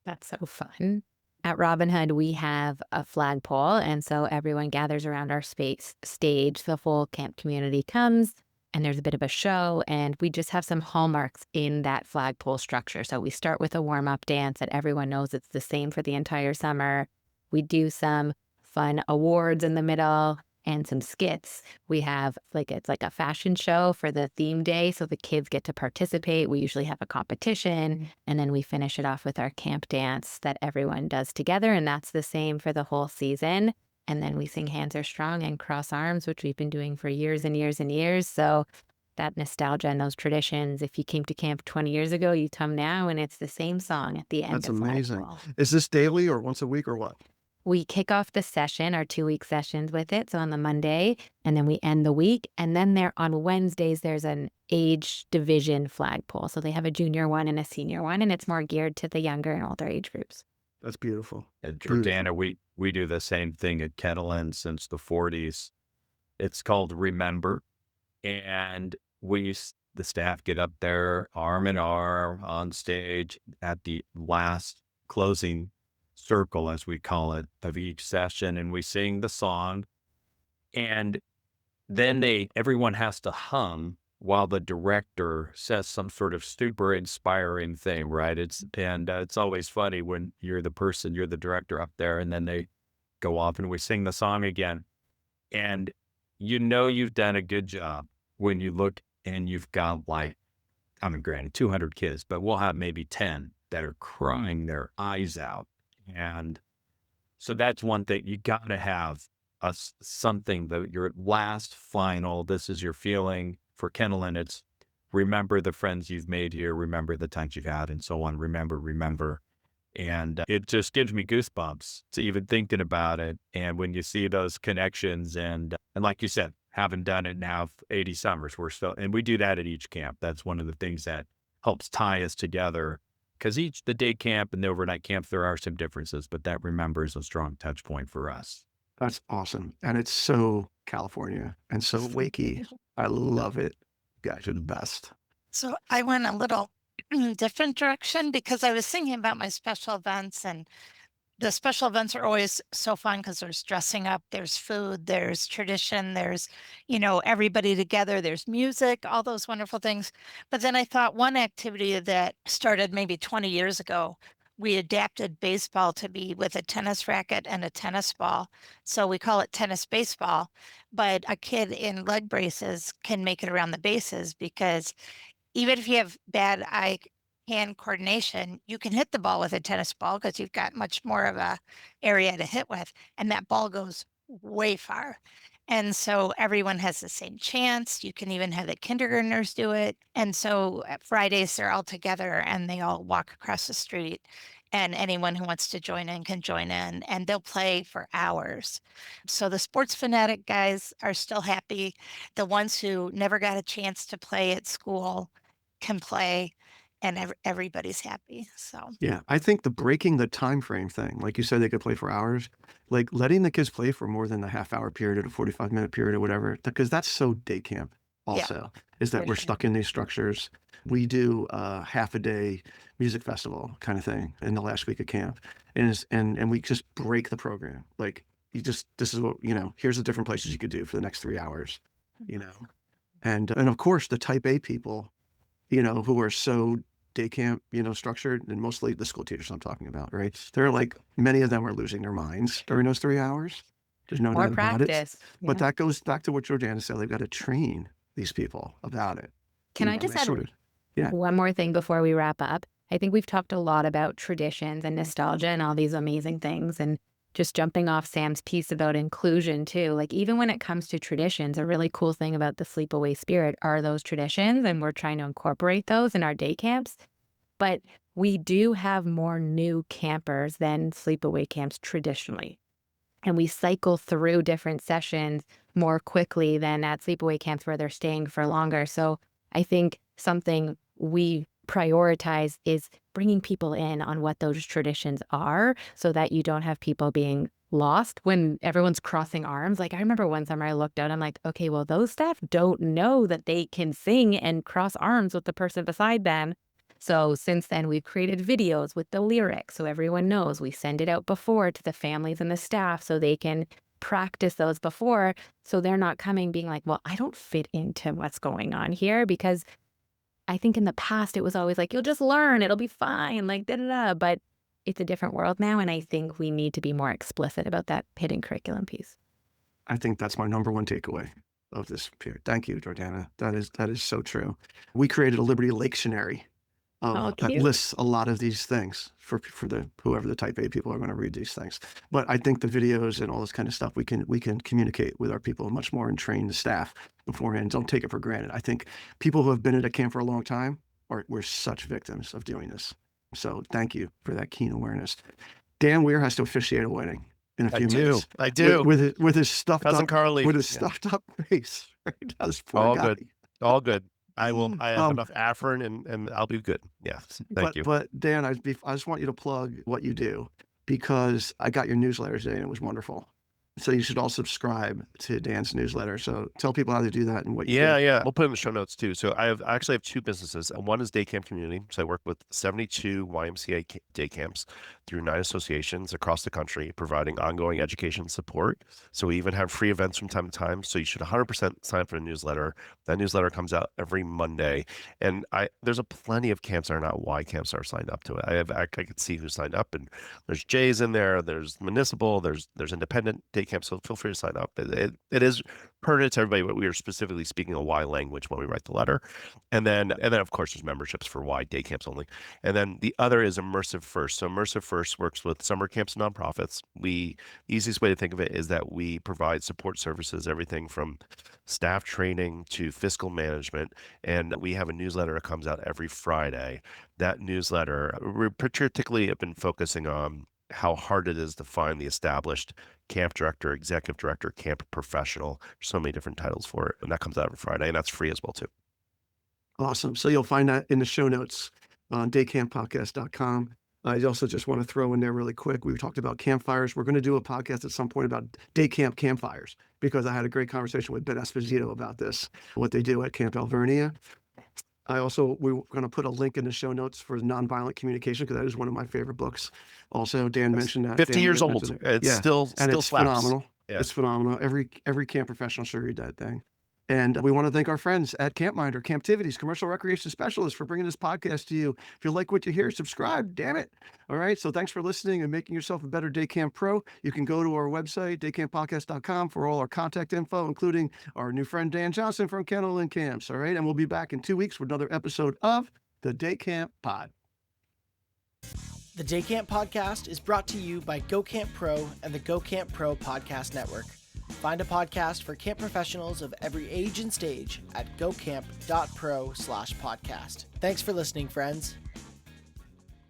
That's so fun. At Robin Hood, we have a flagpole, and so everyone gathers around our stage. The full camp community comes, and there's a bit of a show, and we just have some hallmarks in that flagpole structure. So we start with a warm-up dance that everyone knows it's the same for the entire summer. We do some fun awards in the middle and some skits. We have it's like a fashion show for the theme day, so the kids get to participate. We usually have a competition, and then we finish it off with our camp dance that everyone does together, and that's the same for the whole season. And then we sing Hands Are Strong and Cross Arms, which we've been doing for years and years and years. So that nostalgia and those traditions. If you came to camp 20 years ago, you come now and it's the same song at the end That's of amazing. flagpole. Is this daily or once a week or what? We kick off the session, our 2-week sessions with it. So on the Monday, and then we end the week. And then there on Wednesdays, there's an age division flagpole. So they have a junior one and a senior one, and it's more geared to the younger and older age groups. That's beautiful. At Beautiful. Jordanna, we do the same thing at Kettleland since the 40s. It's called Remember. And the staff get up there arm in arm on stage at the last closing circle, as we call it, of each session, and we sing the song. And then everyone has to hum while the director says some sort of super inspiring thing, right? It's always funny when you're the director up there, and then they go off and we sing the song again. And you've done a good job when you look and you've got granted 200 kids, but we'll have maybe 10 that are crying their eyes out. And so that's one thing. You got to have something that your last final, this is your feeling. For Kettleland, it's remember the friends you've made here, remember the times you've had, and so on. Remember. And it just gives me goosebumps to even thinking about it. And when you see those connections and like you said, having done it now 80 summers, and we do that at each camp. That's one of the things that helps tie us together. Because the day camp and the overnight camp, there are some differences, but that Remember is a strong touch point for us. That's awesome. And it's so California and so wakey. I love it. You guys are the best. So I went a little different direction because I was thinking about my special events, and the special events are always so fun because there's dressing up, there's food, there's tradition, there's, everybody together, there's music, all those wonderful things. But then I thought one activity that started maybe 20 years ago, we adapted baseball to be with a tennis racket and a tennis ball. So we call it tennis baseball, but a kid in leg braces can make it around the bases, because even if you have bad hand coordination, you can hit the ball with a tennis ball because you've got much more of a area to hit with, and that ball goes way far. And so everyone has the same chance. You can even have the kindergartners do it. And so at Fridays, they're all together and they all walk across the street, and anyone who wants to join in can join in, and they'll play for hours. So the sports fanatic guys are still happy. The ones who never got a chance to play at school can play, and everybody's happy. So Yeah, I think the breaking the time frame thing, like you said, they could play for hours, like letting the kids play for more than a half-hour period or a 45-minute period or whatever, because that's so day camp also, is that for we're sure. stuck in these structures. We do a half a day music festival kind of thing in the last week of camp, and we just break the program. Like, this is what, here's the different places you could do for the next 3 hours, and of course the type A people, who are so day camp, structured, and mostly the school teachers I'm talking about, right? They're many of them are losing their minds during those 3 hours. There's no More doubt about it. practice. But that goes back to what Jordanna said. They've got to train these people about it. Can I and just they add one more thing before we wrap up? I think we've talked a lot about traditions and nostalgia and all these amazing things, and just jumping off Sam's piece about inclusion too. Like, even when it comes to traditions, a really cool thing about the Sleepaway spirit are those traditions, and we're trying to incorporate those in our day camps. But we do have more new campers than Sleepaway camps traditionally. And we cycle through different sessions more quickly than at Sleepaway camps where they're staying for longer. So I think something we prioritize is bringing people in on what those traditions are, so that you don't have people being lost when everyone's crossing arms. Like, I remember one summer I looked out, I'm like, okay, well, those staff don't know that they can sing and cross arms with the person beside them. So since then, we've created videos with the lyrics so everyone knows. We send it out before to the families and the staff so they can practice those before, so they're not coming being like, well, I don't fit into what's going on here. Because I think in the past, it was always like, you'll just learn, it'll be fine, like da-da-da. But it's a different world now, and I think we need to be more explicit about that hidden curriculum piece. I think that's my number one takeaway of this period. Thank you, Jordanna. That is so true. We created a Liberty Lectionary Oh, that cute. lists a lot of these things for the whoever the type A people are going to read these things. But I think the videos and all this kind of stuff we can communicate with our people much more and train the staff beforehand. Don't take it for granted. I think people who have been at a camp for a long time we're such victims of doing this. So thank you for that keen awareness. Dan Weir has to officiate a wedding in a few minutes. I do. With his stuffed Cousin up Carly. with his Yeah. stuffed up face. Right? This poor All guy. good. All good. I have Um, enough Afrin and I'll be good. Yeah. Thank you. But Dan, I just want you to plug what you do because I got your newsletter today and it was wonderful. So you should all subscribe to Dan's newsletter. So tell people how to do that and what you do. Yeah. We'll put it in the show notes too. So I actually have two businesses. One is Day Camp Community. So I work with 72 YMCA day camps through 9 associations across the country, providing ongoing education support. So we even have free events from time to time. So you should 100% sign up for the newsletter. That newsletter comes out every Monday. And there's a plenty of camps that are not Y camps that are signed up to it. I could see who signed up, and there's J's in there, there's municipal, there's independent day camps. So feel free to sign up. It is pertinent to everybody, but we are specifically speaking a Y language when we write the letter. And then of course there's memberships for Y day camps only. And then the other is Immersive First. So Immersive First works with summer camps and nonprofits. The easiest way to think of it is that we provide support services, everything from staff training to fiscal management. And we have a newsletter that comes out every Friday. That newsletter, we particularly have been focusing on how hard it is to find the established camp director, executive director, camp professional. There's so many different titles for it. And that comes out every Friday, and that's free as well too. Awesome. So you'll find that in the show notes on daycamppodcast.com. I also just want to throw in there really quick. We talked about campfires. We're going to do a podcast at some point about day camp campfires because I had a great conversation with Ben Esposito about this, what they do at Camp Alvernia. We're going to put a link in the show notes for Nonviolent Communication because that is one of my favorite books. Also, Dan mentioned that. 50 Dan years old. mentioned it. It's still it's slaps. phenomenal. Yeah. It's phenomenal. Every camp professional should read that thing. And we want to thank our friends at Campminder, Camptivities, Commercial Recreation Specialists for bringing this podcast to you. If you like what you hear, subscribe, damn it. All right. So thanks for listening and making yourself a better Day Camp Pro. You can go to our website, daycamppodcast.com, for all our contact info, including our new friend Dan Johnson from Kennel and Camps. All right. And we'll be back in 2 weeks with another episode of the Day Camp Pod. The Day Camp Podcast is brought to you by Go Camp Pro and the Go Camp Pro Podcast Network. Find a podcast for camp professionals of every age and stage at gocamp.pro/podcast. Thanks for listening, friends.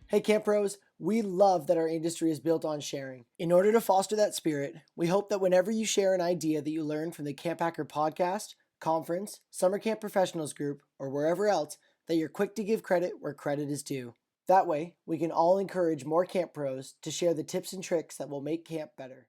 Hey, Camp Pros, we love that our industry is built on sharing. In order to foster that spirit, we hope that whenever you share an idea that you learned from the Camp Hacker podcast, conference, summer camp professionals group, or wherever else, that you're quick to give credit where credit is due. That way, we can all encourage more camp pros to share the tips and tricks that will make camp better.